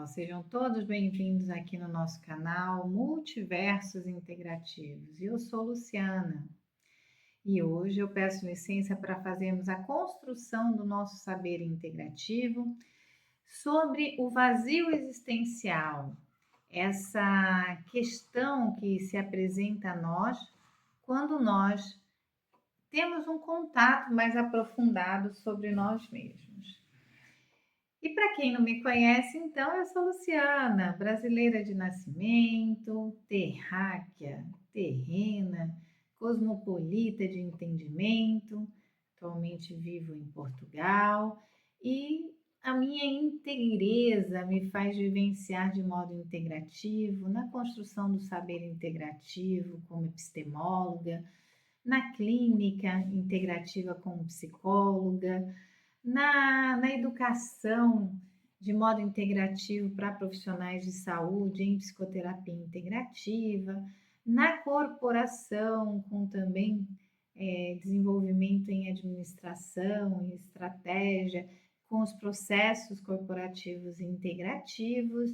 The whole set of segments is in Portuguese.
pessoal, sejam todos bem-vindos aqui no nosso canal Multiversos Integrativos. Eu sou Luciana e hoje eu peço licença para fazermos a construção do nosso saber integrativo sobre o vazio existencial, essa questão que se apresenta a nós quando nós temos um contato mais aprofundado sobre nós mesmos. E para quem não me conhece, então, eu sou Luciana, brasileira de nascimento, terráquea, terrena, cosmopolita de entendimento, atualmente vivo em Portugal e a minha integreza me faz vivenciar de modo integrativo na construção do saber integrativo como epistemóloga, na clínica integrativa como psicóloga, na educação de modo integrativo para profissionais de saúde, em psicoterapia integrativa, na corporação, com também desenvolvimento em administração, em estratégia, com os processos corporativos integrativos,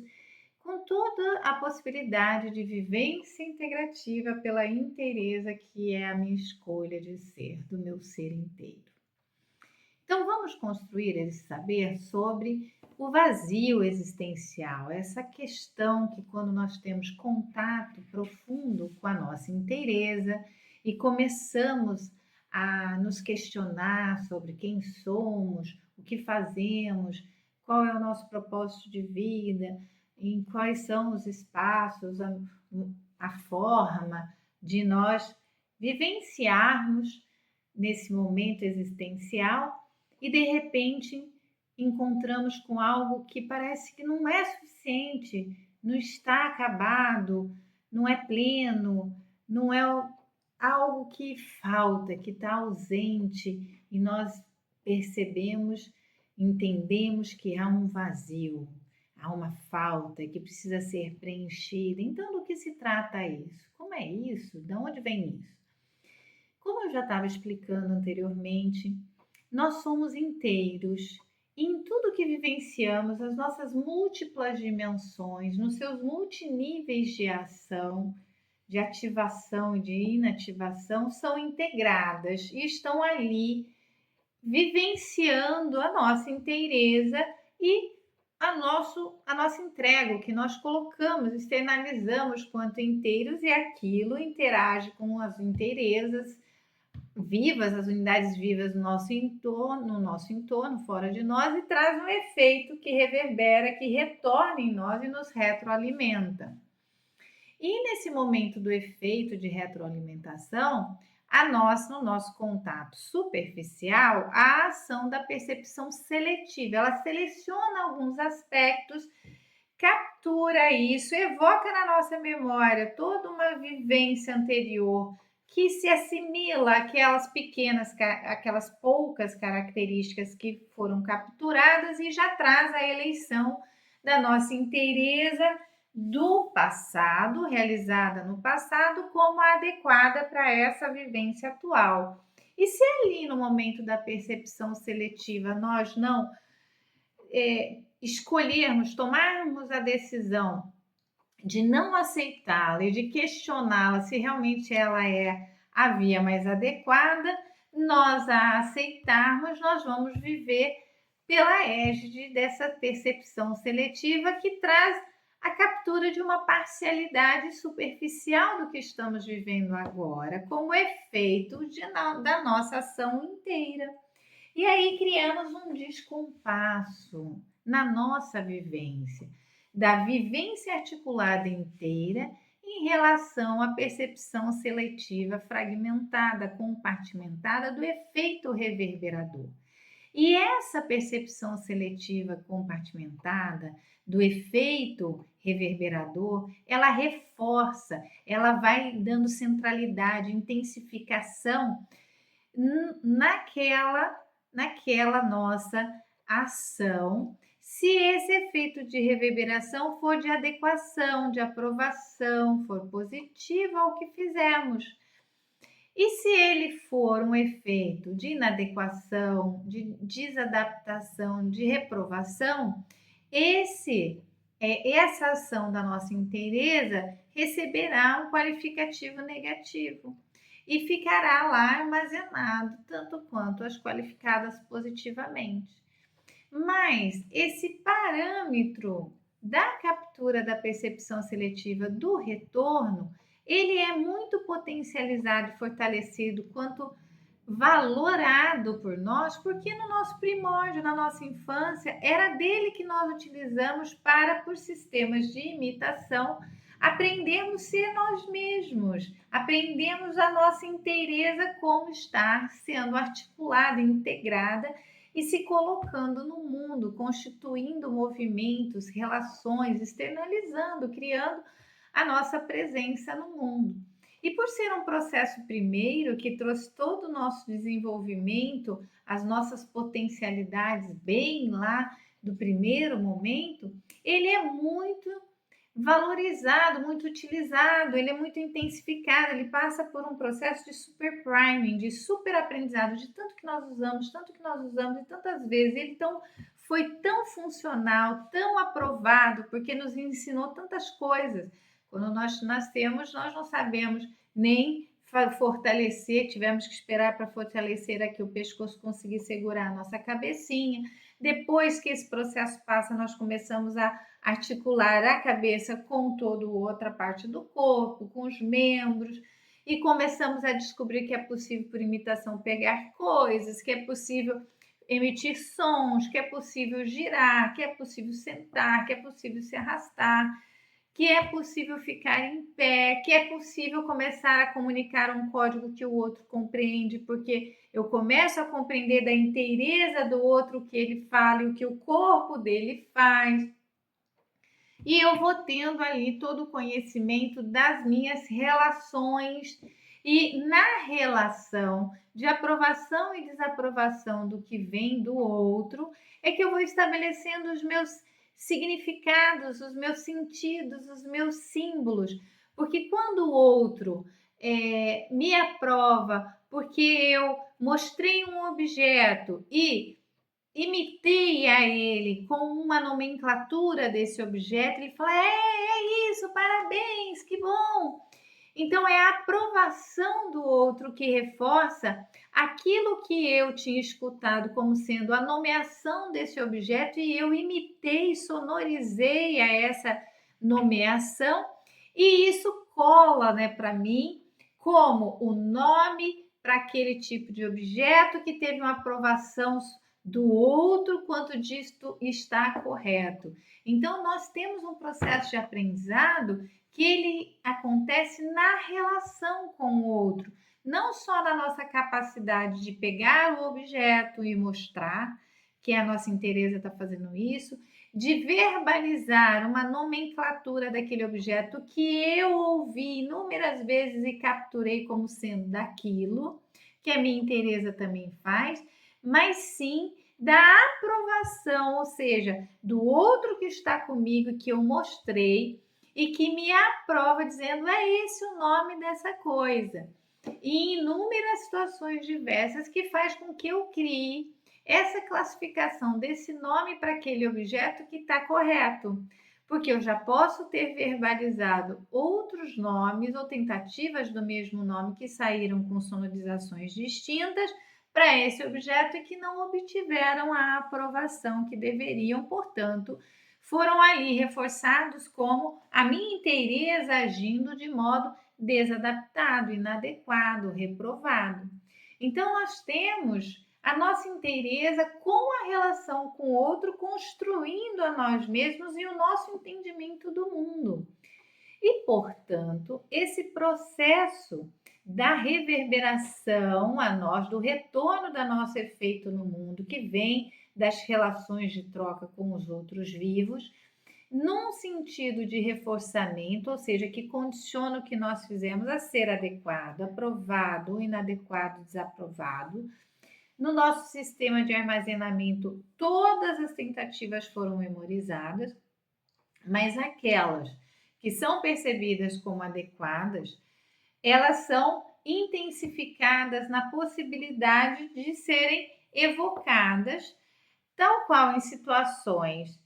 com toda a possibilidade de vivência integrativa pela inteireza que é a minha escolha de ser, do meu ser inteiro. Então, vamos construir esse saber sobre o vazio existencial, essa questão que, quando nós temos contato profundo com a nossa inteireza e começamos a nos questionar sobre quem somos, o que fazemos, qual é o nosso propósito de vida, em quais são os espaços, a forma de nós vivenciarmos nesse momento existencial. E de repente encontramos com algo que parece que não é suficiente, não está acabado, não é pleno, não é algo que falta, que está ausente, e nós percebemos, entendemos que há um vazio, há uma falta que precisa ser preenchida. Então, do que se trata isso? Como é isso? De onde vem isso? Como eu já estava explicando anteriormente, nós somos inteiros e em tudo que vivenciamos, as nossas múltiplas dimensões, nos seus multiníveis de ação, de ativação e de inativação, são integradas e estão ali vivenciando a nossa inteireza e a nossa entrega, o que nós colocamos, externalizamos quanto inteiros, e aquilo interage com as inteirezas vivas, as unidades vivas no nosso entorno, fora de nós, e traz um efeito que reverbera, que retorna em nós e nos retroalimenta. E nesse momento do efeito de retroalimentação, no nosso contato superficial, a ação da percepção seletiva, ela seleciona alguns aspectos, captura isso, evoca na nossa memória toda uma vivência anterior que se assimila àquelas poucas características que foram capturadas, e já traz a eleição da nossa inteireza do passado, realizada no passado, como adequada para essa vivência atual. E se ali no momento da percepção seletiva nós não escolhermos, tomarmos a decisão de não aceitá-la e de questioná-la se realmente ela é a via mais adequada, nós a aceitarmos, nós vamos viver pela égide dessa percepção seletiva que traz a captura de uma parcialidade superficial do que estamos vivendo agora, como efeito da nossa ação inteira. E aí criamos um descompasso na nossa vivência, da vivência articulada inteira em relação à percepção seletiva fragmentada, compartimentada do efeito reverberador. E essa percepção seletiva compartimentada do efeito reverberador, ela reforça, ela vai dando centralidade, intensificação naquela nossa ação, se esse efeito de reverberação for de adequação, de aprovação, for positivo ao que fizemos. E se ele for um efeito de inadequação, de desadaptação, de reprovação, esse essa ação da nossa inteireza receberá um qualificativo negativo e ficará lá armazenado, tanto quanto as qualificadas positivamente. Mas esse parâmetro da captura da percepção seletiva do retorno, ele é muito potencializado e fortalecido quanto valorado por nós, porque no nosso primórdio, na nossa infância, era dele que nós utilizamos para, por sistemas de imitação, aprendermos a ser nós mesmos, aprendemos a nossa inteireza como está sendo articulada, integrada e se colocando no mundo, constituindo movimentos, relações, externalizando, criando a nossa presença no mundo. E por ser um processo primeiro que trouxe todo o nosso desenvolvimento, as nossas potencialidades bem lá do primeiro momento, ele é muito valorizado, muito utilizado, ele é muito intensificado, ele passa por um processo de super priming, de super aprendizado, de tanto que nós usamos, e tantas vezes, ele foi tão funcional, tão aprovado, porque nos ensinou tantas coisas. Quando nós nascemos, nós não sabemos nem fortalecer, tivemos que esperar para fortalecer aqui o pescoço, conseguir segurar a nossa cabecinha. Depois que esse processo passa, nós começamos a articular a cabeça com toda outra parte do corpo, com os membros, e começamos a descobrir que é possível, por imitação, pegar coisas, que é possível emitir sons, que é possível girar, que é possível sentar, que é possível se arrastar, que é possível ficar em pé, que é possível começar a comunicar um código que o outro compreende, porque eu começo a compreender da inteireza do outro o que ele fala e o que o corpo dele faz. E eu vou tendo ali todo o conhecimento das minhas relações. E na relação de aprovação e desaprovação do que vem do outro, é que eu vou estabelecendo os meus significados, os meus sentidos, os meus símbolos. Porque quando o outro me aprova, porque eu mostrei um objeto e imitei a ele com uma nomenclatura desse objeto, ele fala: é isso, parabéns, que bom. Então é a aprovação do outro que reforça aquilo que eu tinha escutado como sendo a nomeação desse objeto e eu imitei, sonorizei a essa nomeação e isso cola, né, para mim como o nome para aquele tipo de objeto que teve uma aprovação do outro quanto disto está correto. Então nós temos um processo de aprendizado que ele acontece na relação com o outro, não só na nossa capacidade de pegar o objeto e mostrar, que a nossa inteireza está fazendo isso, de verbalizar uma nomenclatura daquele objeto que eu ouvi inúmeras vezes e capturei como sendo daquilo, que a minha inteireza também faz, mas sim da aprovação, ou seja, do outro que está comigo, que eu mostrei, e que me aprova dizendo é esse o nome dessa coisa. E inúmeras situações diversas que faz com que eu crie essa classificação desse nome para aquele objeto que está correto. Porque eu já posso ter verbalizado outros nomes ou tentativas do mesmo nome que saíram com sonorizações distintas para esse objeto e que não obtiveram a aprovação que deveriam, portanto, foram ali reforçados como a minha inteireza agindo de modo desadaptado, inadequado, reprovado. Então, nós temos a nossa inteireza com a relação com o outro, construindo a nós mesmos e o nosso entendimento do mundo. E, portanto, esse processo da reverberação a nós, do retorno do nosso efeito no mundo, que vem das relações de troca com os outros vivos, num sentido de reforçamento, ou seja, que condiciona o que nós fizemos a ser adequado, aprovado ou inadequado, desaprovado. No nosso sistema de armazenamento, todas as tentativas foram memorizadas, mas aquelas que são percebidas como adequadas, elas são intensificadas na possibilidade de serem evocadas, tal qual em situações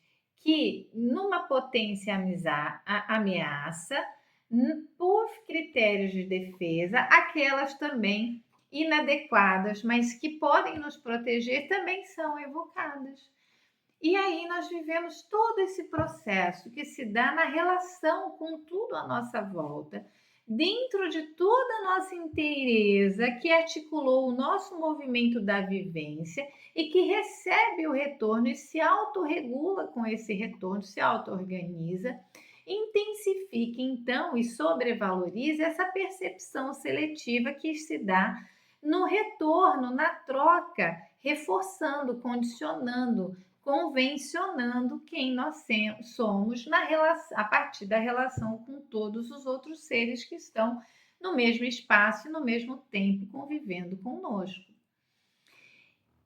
que numa potência ameaça, por critérios de defesa, aquelas também inadequadas, mas que podem nos proteger, também são evocadas. E aí nós vivemos todo esse processo que se dá na relação com tudo à nossa volta, dentro de toda a nossa inteireza que articulou o nosso movimento da vivência e que recebe o retorno e se autorregula com esse retorno, se auto-organiza, intensifica então e sobrevaloriza essa percepção seletiva que se dá no retorno, na troca, reforçando, condicionando, convencionando quem nós somos na relação, a partir da relação com todos os outros seres que estão no mesmo espaço e no mesmo tempo convivendo conosco.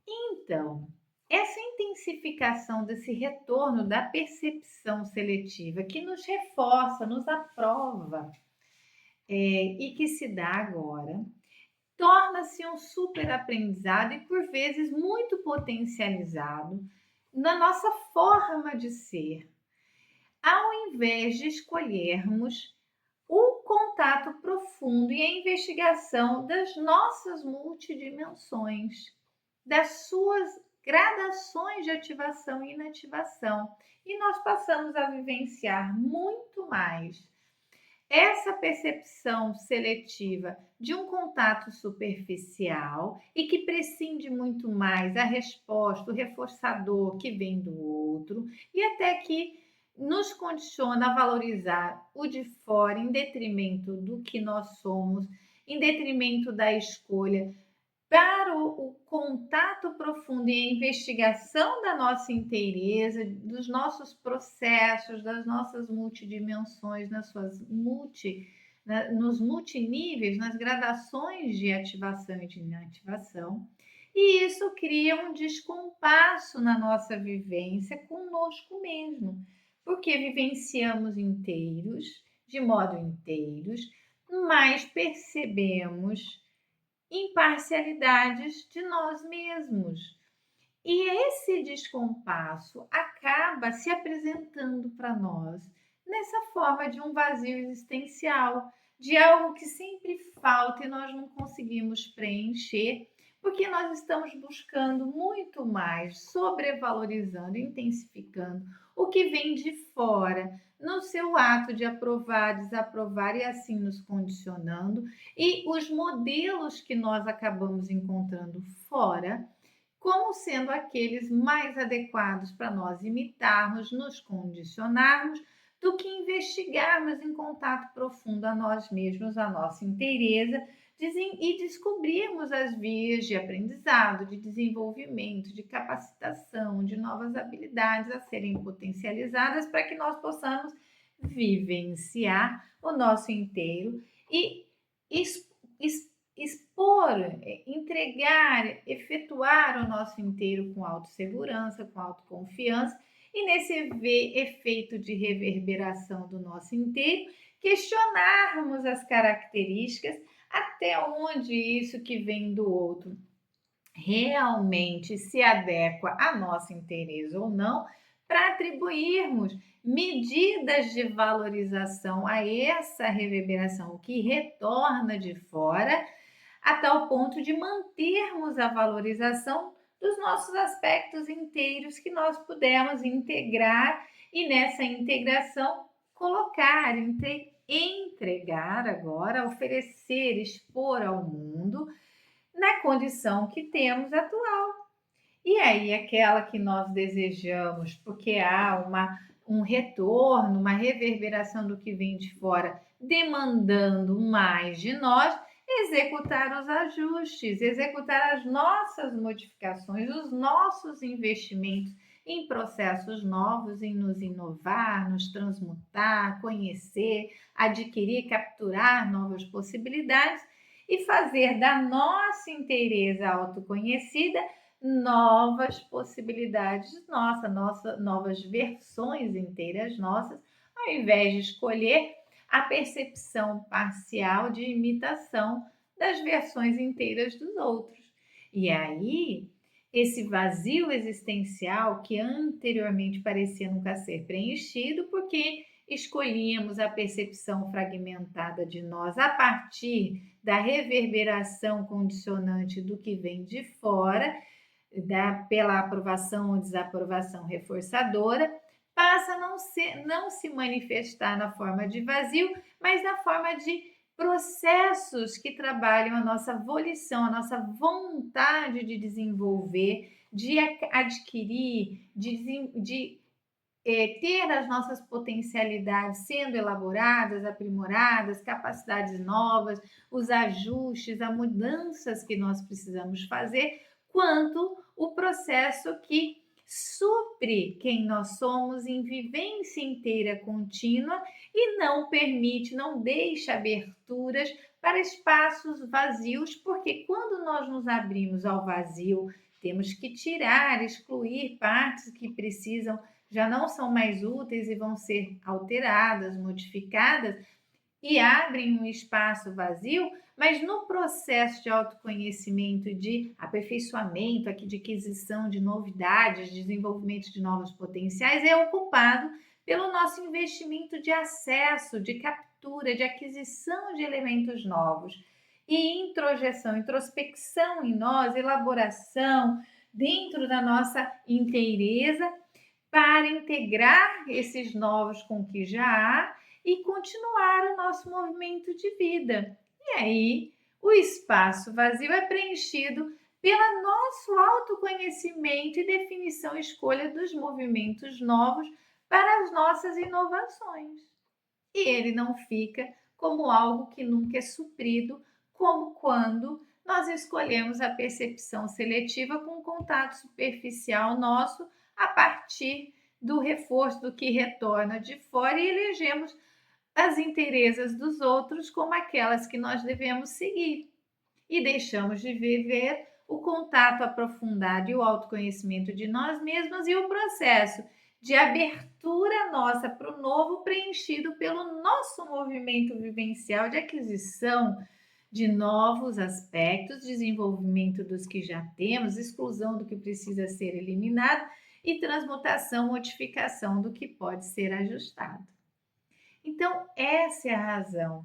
Então, essa intensificação desse retorno da percepção seletiva que nos reforça, nos aprova, e que se dá agora, torna-se um super aprendizado e por vezes muito potencializado na nossa forma de ser, ao invés de escolhermos o contato profundo e a investigação das nossas multidimensões, das suas gradações de ativação e inativação. E nós passamos a vivenciar muito mais essa percepção seletiva de um contato superficial e que prescinde muito mais a resposta, o reforçador que vem do outro, e até que nos condiciona a valorizar o de fora em detrimento do que nós somos, em detrimento da escolha para o contato profundo e a investigação da nossa inteireza, dos nossos processos, das nossas multidimensões, nos multiníveis, nas gradações de ativação e de inativação. E isso cria um descompasso na nossa vivência conosco mesmo, porque vivenciamos inteiros, de modo inteiros, mas percebemos imparcialidades de nós mesmos. E esse descompasso acaba se apresentando para nós nessa forma de um vazio existencial, de algo que sempre falta e nós não conseguimos preencher, porque nós estamos buscando muito mais, sobrevalorizando, intensificando o que vem de fora, no seu ato de aprovar, desaprovar e assim nos condicionando, e os modelos que nós acabamos encontrando fora como sendo aqueles mais adequados para nós imitarmos, nos condicionarmos, do que investigarmos em contato profundo a nós mesmos, a nossa inteireza, e descobrirmos as vias de aprendizado, de desenvolvimento, de capacitação, de novas habilidades a serem potencializadas para que nós possamos vivenciar o nosso inteiro e expor, entregar, efetuar o nosso inteiro com autossegurança, com autoconfiança, e nesse efeito de reverberação do nosso inteiro, questionarmos as características até onde isso que vem do outro realmente se adequa à nossa inteireza ou não, para atribuirmos medidas de valorização a essa reverberação que retorna de fora, a tal ponto de mantermos a valorização dos nossos aspectos inteiros que nós pudermos integrar e nessa integração colocar, entregar agora, oferecer, expor ao mundo na condição que temos atual. E aí aquela que nós desejamos, porque há um retorno, uma reverberação do que vem de fora, demandando mais de nós, executar os ajustes, executar as nossas modificações, os nossos investimentos em processos novos, em nos inovar, nos transmutar, conhecer, adquirir, capturar novas possibilidades e fazer da nossa inteireza autoconhecida novas possibilidades novas versões inteiras nossas, ao invés de escolher a percepção parcial de imitação das versões inteiras dos outros. E aí, esse vazio existencial que anteriormente parecia nunca ser preenchido, porque escolhíamos a percepção fragmentada de nós a partir da reverberação condicionante do que vem de fora, pela aprovação ou desaprovação reforçadora, passa a não se manifestar na forma de vazio, mas na forma de processos que trabalham a nossa volição, a nossa vontade de desenvolver, de adquirir, de ter as nossas potencialidades sendo elaboradas, aprimoradas, capacidades novas, os ajustes, as mudanças que nós precisamos fazer, quanto o processo que supre quem nós somos em vivência inteira contínua e não permite, não deixa aberturas para espaços vazios, porque quando nós nos abrimos ao vazio, temos que tirar, excluir partes que precisam, já não são mais úteis e vão ser alteradas, modificadas, e abrem um espaço vazio, mas no processo de autoconhecimento e de aperfeiçoamento, aqui de aquisição de novidades, desenvolvimento de novos potenciais, é ocupado pelo nosso investimento de acesso, de captura, de aquisição de elementos novos. E introjeção, introspecção em nós, elaboração dentro da nossa inteireza, para integrar esses novos com o que já há e continuar o nosso movimento de vida. E aí, o espaço vazio é preenchido pelo nosso autoconhecimento e definição e escolha dos movimentos novos para as nossas inovações. E ele não fica como algo que nunca é suprido, como quando nós escolhemos a percepção seletiva com contato superficial nosso a partir do reforço do que retorna de fora e elegemos as inteirezas dos outros como aquelas que nós devemos seguir. E deixamos de viver o contato aprofundado e o autoconhecimento de nós mesmos e o processo de abertura nossa para o novo preenchido pelo nosso movimento vivencial de aquisição de novos aspectos, desenvolvimento dos que já temos, exclusão do que precisa ser eliminado e transmutação, modificação do que pode ser ajustado. Então, essa é a razão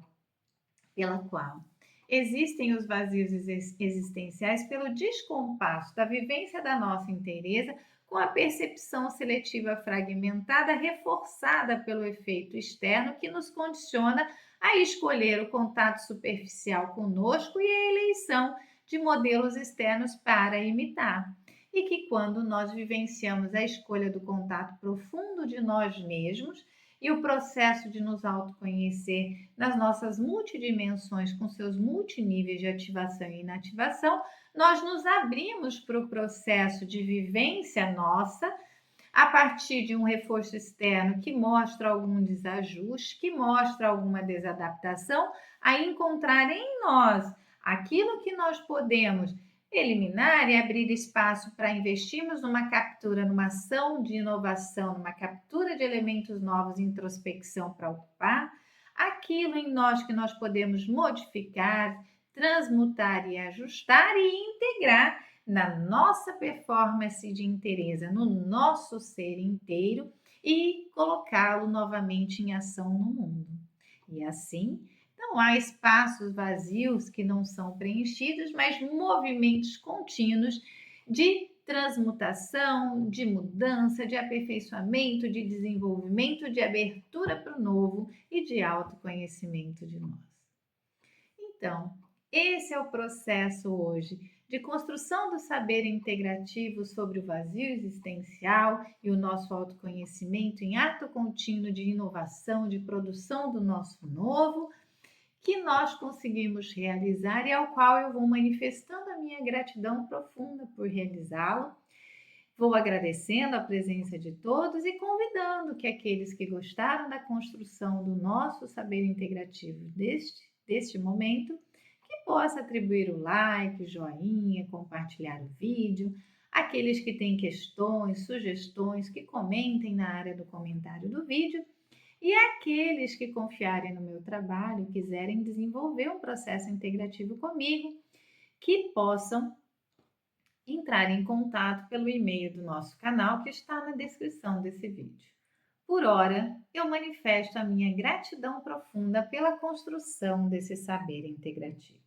pela qual existem os vazios existenciais pelo descompasso da vivência da nossa inteireza com a percepção seletiva fragmentada, reforçada pelo efeito externo que nos condiciona a escolher o contato superficial conosco e a eleição de modelos externos para imitar. E que quando nós vivenciamos a escolha do contato profundo de nós mesmos, e o processo de nos autoconhecer nas nossas multidimensões, com seus multiníveis de ativação e inativação, nós nos abrimos para o processo de vivência nossa, a partir de um reforço externo que mostra algum desajuste, que mostra alguma desadaptação, a encontrar em nós aquilo que nós podemos eliminar e abrir espaço para investirmos numa captura, numa ação de inovação, numa captura de elementos novos, introspecção para ocupar, aquilo em nós que nós podemos modificar, transmutar e ajustar e integrar na nossa performance de inteireza, no nosso ser inteiro e colocá-lo novamente em ação no mundo. E assim, não há espaços vazios que não são preenchidos, mas movimentos contínuos de transmutação, de mudança, de aperfeiçoamento, de desenvolvimento, de abertura para o novo e de autoconhecimento de nós. Então, esse é o processo hoje de construção do saber integrativo sobre o vazio existencial e o nosso autoconhecimento em ato contínuo de inovação, de produção do nosso novo, que nós conseguimos realizar e ao qual eu vou manifestando a minha gratidão profunda por realizá-lo. Vou agradecendo a presença de todos e convidando que aqueles que gostaram da construção do nosso saber integrativo deste momento, que possa atribuir o like, o joinha, compartilhar o vídeo. Aqueles que têm questões, sugestões, que comentem na área do comentário do vídeo. E aqueles que confiarem no meu trabalho, quiserem desenvolver um processo integrativo comigo, que possam entrar em contato pelo e-mail do nosso canal que está na descrição desse vídeo. Por ora, eu manifesto a minha gratidão profunda pela construção desse saber integrativo.